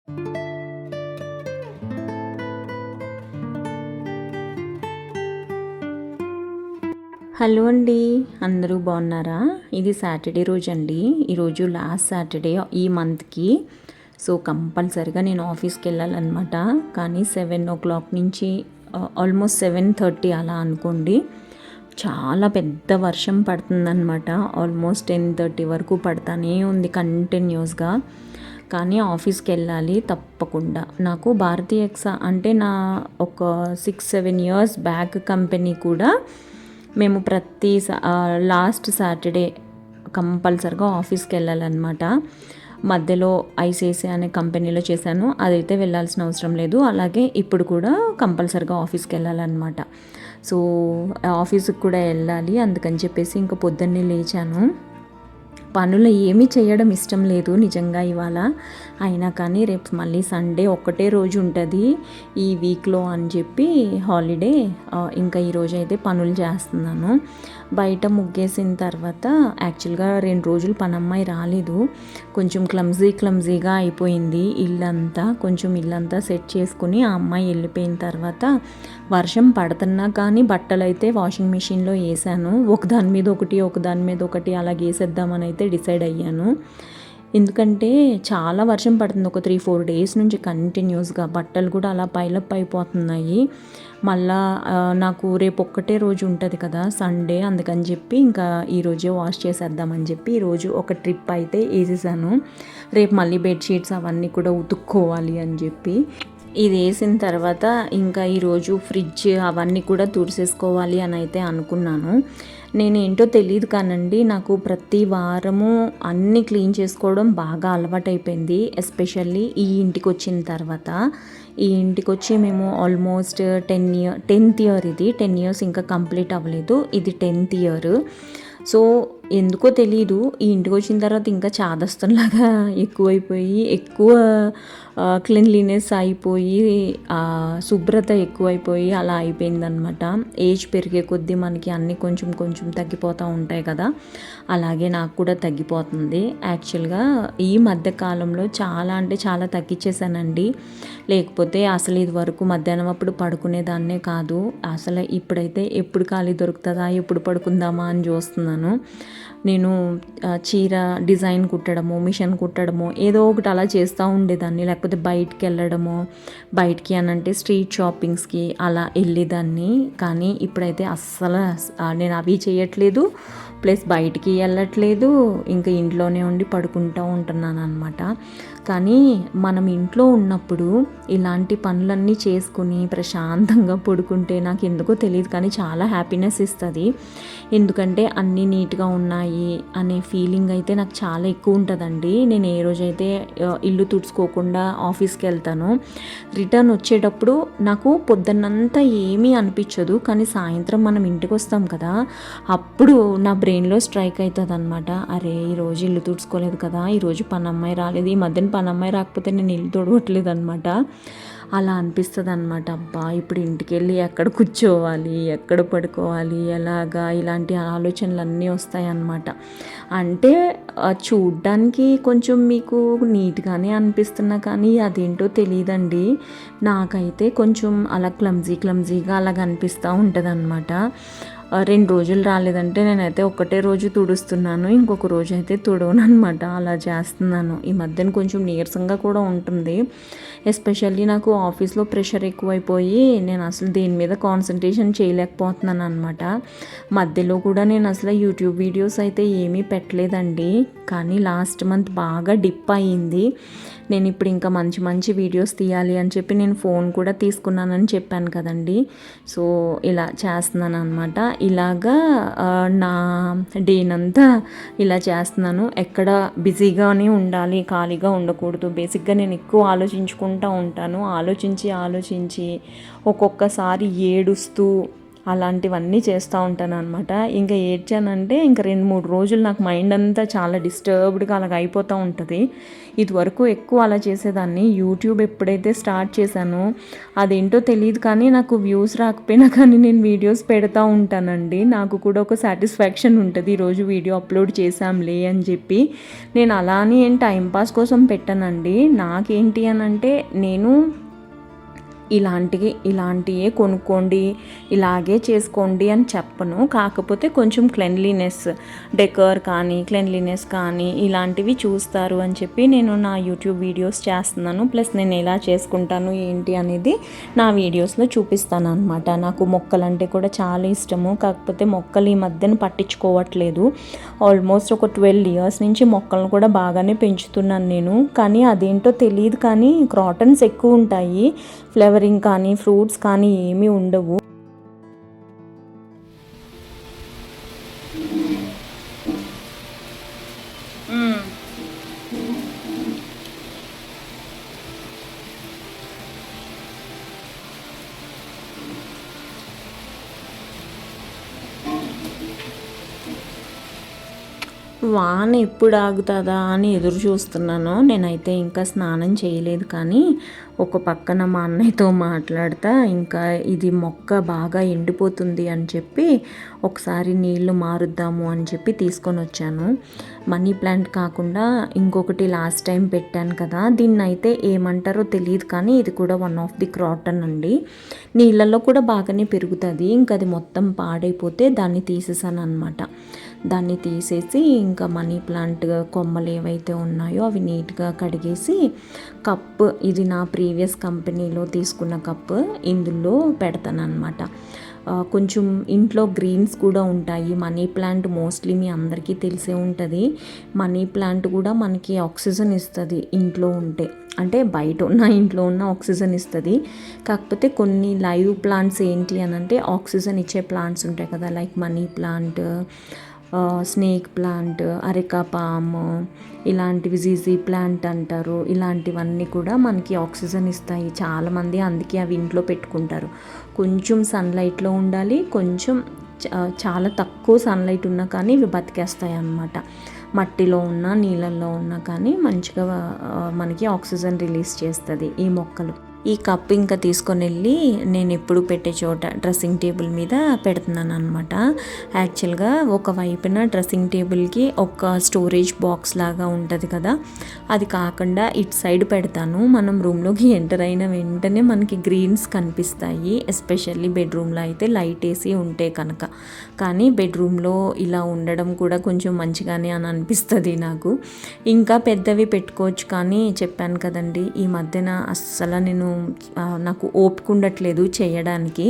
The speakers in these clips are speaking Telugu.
హలో అండి, అందరూ బాగున్నారా? ఇది సాటర్డే రోజు అండి. ఈరోజు లాస్ట్ సాటర్డే ఈ మంత్కి. సో కంపల్సరిగా నేను ఆఫీస్కి వెళ్ళాలన్నమాట. కానీ 7 o'clock నుంచి ఆల్మోస్ట్ 7:30 అలా అనుకోండి. చాలా పెద్ద వర్షం పడుతుందన్నమాట. ఆల్మోస్ట్ 10:30 వరకు పడతానే ఉంది కంటిన్యూస్గా. కానీ ఆఫీస్కి వెళ్ళాలి తప్పకుండా. నాకు భారతీయ అంటే నా ఒక 6-7 years బ్యాక్ కంపెనీ కూడా మేము ప్రతి లాస్ట్ సాటర్డే కంపల్సరిగా ఆఫీస్కి వెళ్ళాలన్నమాట. మధ్యలో ఐసిఐసిఐ అనే కంపెనీలో చేశాను, అదైతే వెళ్ళాల్సిన అవసరం లేదు. అలాగే ఇప్పుడు కూడా కంపల్సరిగా ఆఫీస్కి వెళ్ళాలన్నమాట. సో ఆఫీస్కి కూడా వెళ్ళాలి, అందుకని చెప్పేసి ఇంకా పొద్దున్నే లేచాను. పనులు ఏమీ చేయడం ఇష్టం లేదు నిజంగా ఇవాళ. అయినా కానీ రేపు మళ్ళీ సండే ఒక్కటే రోజు ఉంటుంది ఈ వీక్లో అని చెప్పి హాలిడే. ఇంకా ఈరోజు అయితే పనులు చేస్తున్నాను. బయట ముగ్గేసిన తర్వాత యాక్చువల్గా 2 రోజులు పనమ్మాయి రాలేదు. కొంచెం క్లమ్జీగా అయిపోయింది ఇల్లంతా. కొంచెం ఇల్లంతా సెట్ చేసుకుని ఆ అమ్మాయి వెళ్ళిపోయిన తర్వాత వర్షం పడుతున్నా కానీ బట్టలు అయితే వాషింగ్ మిషన్లో వేసాను. ఒకదాని మీద ఒకటి అలా వేసేద్దామని అయితే డిసైడ్ అయ్యాను. ఎందుకంటే చాలా వర్షం పడుతుంది, ఒక 3-4 days నుంచి కంటిన్యూస్గా. బట్టలు కూడా అలా పైలప్ అయిపోతున్నాయి. మళ్ళా నాకు రేపు ఒక్కటే రోజు ఉంటుంది కదా సండే, అందుకని చెప్పి ఇంకా ఈరోజే వాష్ చేసేద్దామని చెప్పి ఈరోజు ఒక ట్రిప్ అయితే వేసేసాను. రేపు మళ్ళీ బెడ్షీట్స్ అవన్నీ కూడా ఉతుక్కోవాలి అని చెప్పి ఇది వేసిన తర్వాత ఇంకా ఈరోజు ఫ్రిడ్జ్ అవన్నీ కూడా తుడిసేసుకోవాలి అని అయితే అనుకున్నాను. నేనేంటో తెలియదు కానండి, నాకు ప్రతి వారము అన్నీ క్లీన్ చేసుకోవడం బాగా అలవాటైపోయింది. ఎస్పెషల్లీ ఈ ఇంటికి వచ్చిన తర్వాత. ఈ ఇంటికి వచ్చి మేము ఆల్మోస్ట్ 10th year ఇది. 10 years ఇంకా కంప్లీట్ అవ్వలేదు, ఇది 10th year. సో ఎందుకో తెలీదు, ఈ ఇంటికి వచ్చిన తర్వాత ఇంకా చాదస్తంలాగా ఎక్కువ క్లీన్లీనెస్ అయిపోయి శుభ్రత ఎక్కువైపోయి అలా అయిపోయిందనమాట. ఏజ్ పెరిగే కొద్దీ మనకి అన్నీ కొంచెం తగ్గిపోతూ ఉంటాయి కదా, అలాగే నాకు కూడా తగ్గిపోతుంది. యాక్చువల్గా ఈ మధ్య కాలంలో చాలా తగ్గించేసానండి. లేకపోతే అసలు ఇది వరకు మధ్యాహ్నం అప్పుడు పడుకునేదాన్నే కాదు. అసలు ఇప్పుడైతే ఎప్పుడు ఖాళీ దొరుకుతుందా, ఎప్పుడు పడుకుందామా అని చూస్తున్నాను. నేను చీర డిజైన్ కుట్టడము, మిషన్ కుట్టడము ఏదో ఒకటి అలా చేస్తూ ఉండేదాన్ని. లేకపోతే బయటికి అనంటే స్ట్రీట్ షాపింగ్స్కి అలా వెళ్ళేదాన్ని. కానీ ఇప్పుడైతే అస్సలు నేను అవి చేయట్లేదు, ప్లస్ బయటికి వెళ్ళట్లేదు, ఇంకా ఇంట్లోనే ఉండి పడుకుంటూ ఉంటున్నాను అనమాట. కానీ మనం ఇంట్లో ఉన్నప్పుడు ఇలాంటి పనులన్నీ చేసుకుని ప్రశాంతంగా పడుకుంటే నాకు ఎందుకో తెలియదు కానీ చాలా హ్యాపీనెస్ ఇస్తుంది. ఎందుకంటే అన్నీ నీట్గా ఉన్నాయి అనే ఫీలింగ్ అయితే నాకు చాలా ఎక్కువ ఉంటుందండి. నేను ఏ రోజైతే ఇల్లు తుడుచుకోకుండా ఆఫీస్కి వెళ్తానో రిటర్న్ వచ్చేటప్పుడు నాకు పొద్దున్నంతా ఏమీ అనిపించదు. కానీ సాయంత్రం మనం ఇంటికి వస్తాం కదా, అప్పుడు నా బ్రెయిన్లో స్ట్రైక్ అవుతుంది అనమాట. అరే ఈరోజు ఇల్లు తుడుచుకోలేదు కదా, ఈరోజు పనమ్మాయి రాలేదు, ఈ మధ్యన పనమ్మాయి రాకపోతే నేను ఇల్లు తుడవట్లేదు అనమాట. అలా అనిపిస్తుంది అనమాట. అబ్బా ఇప్పుడు ఇంటికి వెళ్ళి ఎక్కడ కూర్చోవాలి, ఎక్కడ పడుకోవాలి, ఎలాగా, ఇలాంటి ఆలోచనలు అన్నీ వస్తాయన్నమాట. అంటే చూడ్డానికి కొంచెం మీకు నీట్గానే అనిపిస్తున్నా కానీ అదేంటో తెలియదండి, నాకైతే కొంచెం అలా క్లమ్జీగా అలాగ అనిపిస్తూ ఉంటుంది అనమాట. 2 రోజులు రాలేదంటే నేనైతే ఒక్కటే రోజు తుడుస్తున్నాను, ఇంకొక రోజు అయితే తుడవను అనమాట. అలా చేస్తున్నాను. ఈ మధ్యన కొంచెం నీరసంగా కూడా ఉంటుంది. ఎస్పెషల్లీ నాకు ఆఫీస్లో ప్రెషర్ ఎక్కువైపోయి నేను అసలు దేని మీద కాన్సన్ట్రేషన్ చేయలేకపోతున్నాను అనమాట. మధ్యలో కూడా నేను అసలు యూట్యూబ్ వీడియోస్ అయితే ఏమీ పెట్టలేదండి. కానీ లాస్ట్ మంత్ బాగా డిప్ అయ్యింది. నేను ఇప్పుడు ఇంకా మంచి వీడియోస్ తీయాలి అని చెప్పి నేను ఫోన్ కూడా తీసుకున్నానని చెప్పాను కదండి. సో ఇలా చేస్తున్నాను అనమాట. ఇలాగా నా డేనంతా ఇలా చేస్తున్నాను. ఎక్కడ బిజీగానే ఉండాలి, ఖాళీగా ఉండకూడదు. బేసిక్గా నేను ఎక్కువ ఆలోచించుకుంటూ ఉంటాను. ఆలోచించి ఒక్కొక్కసారి ఏడుస్తూ అలాంటివన్నీ చేస్తూ ఉంటాను అనమాట. ఇంకా ఏడ్చానంటే ఇంకా 2-3 రోజులు నాకు మైండ్ అంతా చాలా డిస్టర్బ్డ్గా అలాగ అయిపోతూ ఉంటుంది. ఇదివరకు ఎక్కువ అలా చేసేదాన్ని. యూట్యూబ్ ఎప్పుడైతే స్టార్ట్ చేశానో అదేంటో తెలియదు కానీ నాకు వ్యూస్ రాకపోయినా కానీ నేను వీడియోస్ పెడతా ఉంటానండి. నాకు కూడా ఒక సాటిస్ఫాక్షన్ ఉంటుంది, ఈరోజు వీడియో అప్లోడ్ చేశాంలే అని చెప్పి. నేను అలా అని ఏం టైంపాస్ కోసం పెట్టానండి. నాకేంటి అని అంటే నేను ఇలాంటివే కొనుక్కోండి, ఇలాగే చేసుకోండి అని చెప్పను. కాకపోతే కొంచెం డెకర్ కానీ క్లెన్లీనెస్ కానీ ఇలాంటివి చూస్తారు అని చెప్పి నేను నా యూట్యూబ్ వీడియోస్ చేస్తున్నాను. ప్లస్ నేను ఎలా చేసుకుంటాను ఏంటి అనేది నా వీడియోస్లో చూపిస్తాను అనమాట. నాకు మొక్కలంటే కూడా చాలా ఇష్టము. కాకపోతే మొక్కలు ఈ మధ్యన పట్టించుకోవట్లేదు. ఆల్మోస్ట్ ఒక 12 ఇయర్స్ నుంచి మొక్కలను కూడా బాగానే పెంచుతున్నాను నేను. కానీ అదేంటో తెలియదు కానీ క్రాటన్స్ ఎక్కువ ఉంటాయి, ఫ్లవరింగ్ కానీ ఫ్రూట్స్ కానీ ఏమీ ఉండవు. వాన ఎప్పుడు ఆగుతుందా అని ఎదురు చూస్తున్నాను. నేనైతే ఇంకా స్నానం చేయలేదు కానీ ఒక పక్కన మా అన్నయ్యతో మాట్లాడుతా ఇంకా ఇది మొక్క బాగా ఎండిపోతుంది అని చెప్పి ఒకసారి నీళ్లు మారుద్దాము అని చెప్పి తీసుకొని వచ్చాను. మనీ ప్లాంట్ కాకుండా ఇంకొకటి లాస్ట్ టైం పెట్టాను కదా, దీన్ని అయితే ఏమంటారో తెలియదు కానీ ఇది కూడా వన్ ఆఫ్ ది క్రాటన్ అండి. నీళ్ళల్లో కూడా బాగానే పెరుగుతుంది. ఇంకా అది మొత్తం పాడైపోతే దాన్ని తీసేసాను అనమాట. దాన్ని తీసేసి ఇంకా మనీ ప్లాంట్ కొమ్మలు ఏవైతే ఉన్నాయో అవి నీట్గా కడిగేసి కప్, ఇది నా ప్రీవియస్ కంపెనీలో తీసుకున్న కప్, ఇందులో పెడతాను అనమాట. కొంచెం ఇంట్లో గ్రీన్స్ కూడా ఉంటాయి. మనీ ప్లాంట్ మోస్ట్లీ మీ అందరికీ తెలిసే ఉంటుంది. మనీ ప్లాంట్ కూడా మనకి ఆక్సిజన్ ఇస్తుంది ఇంట్లో ఉంటే, అంటే బయట ఉన్న ఇంట్లో ఉన్న ఆక్సిజన్ ఇస్తుంది. కాకపోతే కొన్ని లైవ్ ప్లాంట్స్ ఏంటి అని అంటే ఆక్సిజన్ ఇచ్చే ప్లాంట్స్ ఉంటాయి కదా, like money plant, snake plant, areca palm, ఇలాంటివి జీజీ ప్లాంట్ అంటారు. ఇలాంటివన్నీ కూడా మనకి ఆక్సిజన్ ఇస్తాయి. చాలామంది అందుకే అవి ఇంట్లో పెట్టుకుంటారు. కొంచెం సన్లైట్లో ఉండాలి, కొంచెం చాలా తక్కువ సన్లైట్ ఉన్నా కానీ ఇవి బతికేస్తాయి అన్నమాట. మట్టిలో ఉన్న నీళ్ళల్లో ఉన్నా కానీ మంచిగా మనకి ఆక్సిజన్ రిలీజ్ చేస్తుంది ఈ మొక్కలు. ఈ కప్ ఇంకా తీసుకొని వెళ్ళి నేను ఎప్పుడు పెట్టే చోట డ్రెస్సింగ్ టేబుల్ మీద పెడుతున్నాను అనమాట. యాక్చువల్గా ఒక వైపున డ్రెస్సింగ్ టేబుల్కి ఒక స్టోరేజ్ బాక్స్ లాగా ఉంటుంది కదా, అది కాకుండా ఇటు సైడ్ పెడతాను. మనం రూమ్లోకి ఎంటర్ అయిన వెంటనే మనకి గ్రీన్స్ కనిపిస్తాయి, ఎస్పెషల్లీ బెడ్రూమ్లో అయితే లైట్ వేసి ఉంటే కనుక. కానీ బెడ్రూమ్లో ఇలా ఉండడం కూడా కొంచెం మంచిగానే అని అనిపిస్తుంది నాకు. ఇంకా పెద్దవి పెట్టుకోవచ్చు కానీ చెప్పాను కదండి, ఈ మధ్యన అస్సలు నాకు ఓపిక ఉండట్లేదు చేయడానికి.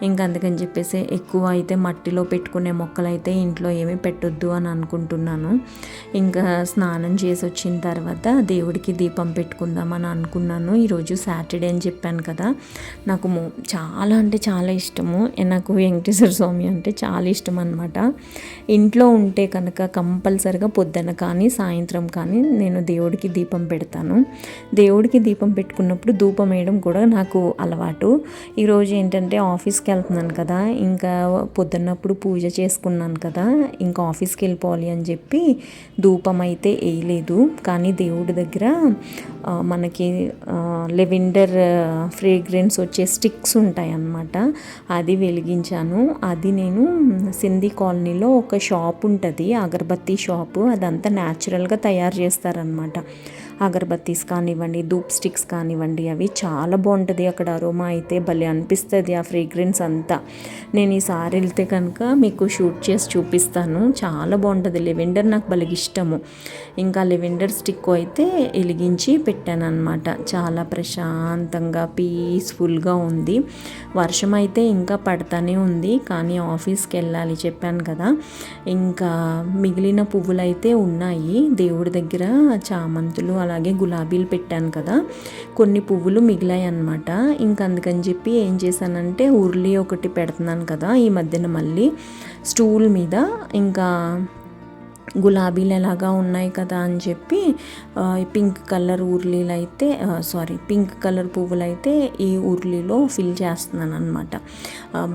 ఇంకా అందుకని చెప్పేసి ఎక్కువ అయితే మట్టిలో పెట్టుకునే మొక్కలైతే ఇంట్లో ఏమీ పెట్టొద్దు అని అనుకుంటున్నాను. ఇంకా స్నానం చేసి వచ్చిన తర్వాత దేవుడికి దీపం పెట్టుకుందామని అనుకున్నాను. ఈరోజు సాటర్డే అని చెప్పాను కదా, నాకు చాలా అంటే చాలా ఇష్టము. నాకు వెంకటేశ్వర స్వామి అంటే చాలా ఇష్టం అనమాట. ఇంట్లో ఉంటే కనుక కంపల్సరిగా పొద్దున కానీ సాయంత్రం కానీ నేను దేవుడికి దీపం పెడతాను. దేవుడికి దీపం పెట్టుకున్నప్పుడు ధూపం వేయడం కూడా నాకు అలవాటు. ఈరోజు ఏంటంటే ఆఫీస్కి వెళ్తున్నాను కదా, ఇంకా పొద్దున్నప్పుడు పూజ చేసుకున్నాను కదా, ఇంకా ఆఫీస్కి వెళ్ళిపోవాలి అని చెప్పి ధూపం అయితే వేయలేదు. కానీ దేవుడి దగ్గర మనకి లెవెండర్ ఫ్రేగ్రెన్స్ వచ్చే స్టిక్స్ ఉంటాయి అన్నమాట, అది వెలిగించాను. అది నేను సింధీ కాలనీలో ఒక షాప్ ఉంటుంది, అగరబత్తి షాపు. అదంతా న్యాచురల్గా తయారు చేస్తారనమాట. అగరబత్తీస్ కానివ్వండి, ధూప్ స్టిక్స్ కానివ్వండి, అవి చాలా బాగుంటుంది. అక్కడ అరోమా అయితే భలే అనిపిస్తుంది, ఆ ఫ్రేగ్రెన్స్ అంతా. నేను ఈసారి వెళ్తే కనుక మీకు షూట్ చేసి చూపిస్తాను, చాలా బాగుంటుంది. లెవెండర్ నాకు భలే ఇష్టము. ఇంకా లెవెండర్ స్టిక్ అయితే వెలిగించి పెట్టాను అనమాట. చాలా ప్రశాంతంగా పీస్ఫుల్గా ఉంది. వర్షం అయితే ఇంకా పడతానే ఉంది కానీ ఆఫీస్కి వెళ్ళాలి చెప్పాను కదా. ఇంకా మిగిలిన పువ్వులు అయితే ఉన్నాయి దేవుడి దగ్గర, చామంతులు అలాగే గులాబీలు పెట్టాను కదా, కొన్ని పువ్వులు మిగిలాయి అన్నమాట. ఇంకా అందుకని చెప్పి ఏం చేశానంటే ఉర్లి ఒకటి పెడుతున్నాను కదా ఈ మధ్యన, మళ్ళీ స్టూల్ మీద ఇంకా గులాబీలు ఎలాగా ఉన్నాయి కదా అని చెప్పి పింక్ కలర్ ఉర్లీలు అయితే పింక్ కలర్ పువ్వులు అయితే ఈ ఉర్లీలో ఫిల్ చేస్తున్నాను అనమాట.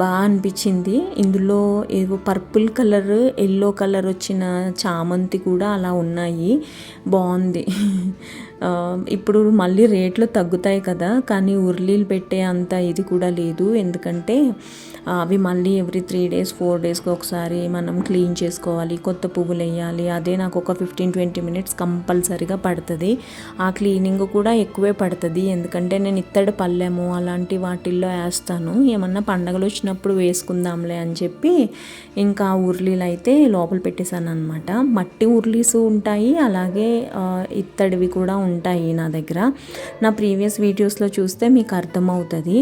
బాగా అనిపించింది. ఇందులో ఏవో పర్పుల్ కలర్, ఎల్లో కలర్ వచ్చిన చామంతి కూడా అలా ఉన్నాయి. బాగుంది. ఇప్పుడు మళ్ళీ రేట్లు తగ్గుతాయి కదా, కానీ ఉర్లీలు పెట్టే అంత ఇది కూడా లేదు. ఎందుకంటే అవి మళ్ళీ ఎవ్రీ 3 days 4 daysకి ఒకసారి మనం క్లీన్ చేసుకోవాలి, కొత్త పువ్వులు వేయాలి. అదే నాకు ఒక 15-20 minutes కంపల్సరీగా పడుతుంది. ఆ క్లీనింగ్ కూడా ఎక్కువే పడుతుంది. ఎందుకంటే నేను ఇత్తడి పళ్ళెము అలాంటి వాటిల్లో వేస్తాను. ఏమన్నా పండగలు వచ్చినప్పుడు వేసుకుందాంలే అని చెప్పి ఇంకా ఉర్లీలు అయితే లోపల పెట్టేశాను అనమాట. మట్టి ఉర్లీస్ ఉంటాయి, అలాగే ఇత్తడివి కూడా ఉంటాయి నా దగ్గర. నా ప్రీవియస్ వీడియోస్లో చూస్తే మీకు అర్థమవుతుంది.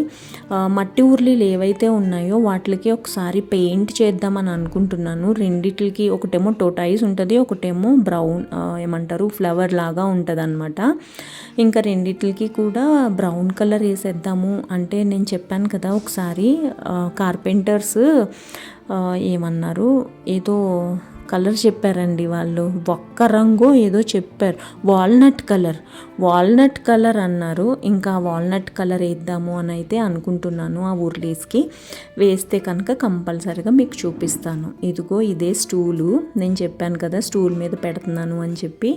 మట్టి ఉర్లీలు ఏవైతే ఉన్నాయో వాటికి ఒకసారి పెయింట్ చేద్దామని అనుకుంటున్నాను. రెండిటికి ఒకటేమో టోటైస్ ఉంటుంది, ఒకటేమో బ్రౌన్ ఏమంటారు ఫ్లవర్ లాగా ఉంటుంది అనమాట. ఇంకా రెండిటికి కూడా బ్రౌన్ కలర్ వేసేద్దాము అంటే నేను చెప్పాను కదా ఒకసారి కార్పెంటర్స్ ఏమన్నారు, ఏదో కలర్ చెప్పారండి వాళ్ళు, ఒక్క రంగు ఏదో చెప్పారు, వాల్నట్ కలర్ అన్నారు. ఇంకా వాల్నట్ కలర్ వేద్దాము అని అయితే అనుకుంటున్నాను. ఆ ఉర్లీస్కి వేస్తే కనుక కంపల్సరీగా మీకు చూపిస్తాను. ఇదిగో ఇదే స్టూలు, నేను చెప్పాను కదా స్టూల్ మీద పెడుతున్నాను అని చెప్పి.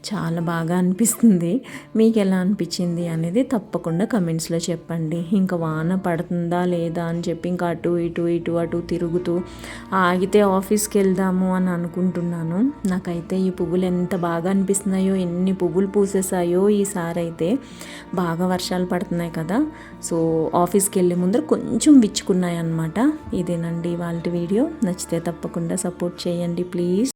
చాలా బాగా అనిపిస్తుంది. మీకు ఎలా అనిపించింది అనేది తప్పకుండా కమెంట్స్లో చెప్పండి. ఇంకా వాన పడుతుందా లేదా అని చెప్పి ఇంకా అటు తిరుగుతూ ఆగితే ఆఫీస్కి వెళ్దాము అని అనుకుంటున్నాను. నాకైతే ఈ పువ్వులు ఎంత బాగా అనిపిస్తున్నాయో, ఎన్ని పువ్వులు పూసేసాయో ఈసారి అయితే. బాగా వర్షాలు పడుతున్నాయి కదా, సో ఆఫీస్కి వెళ్ళే ముందర కొంచెం విచ్చుకున్నాయి అన్నమాట. ఇదేనండి వాళ్ళ వీడియో. నచ్చితే తప్పకుండా సపోర్ట్ చేయండి ప్లీజ్.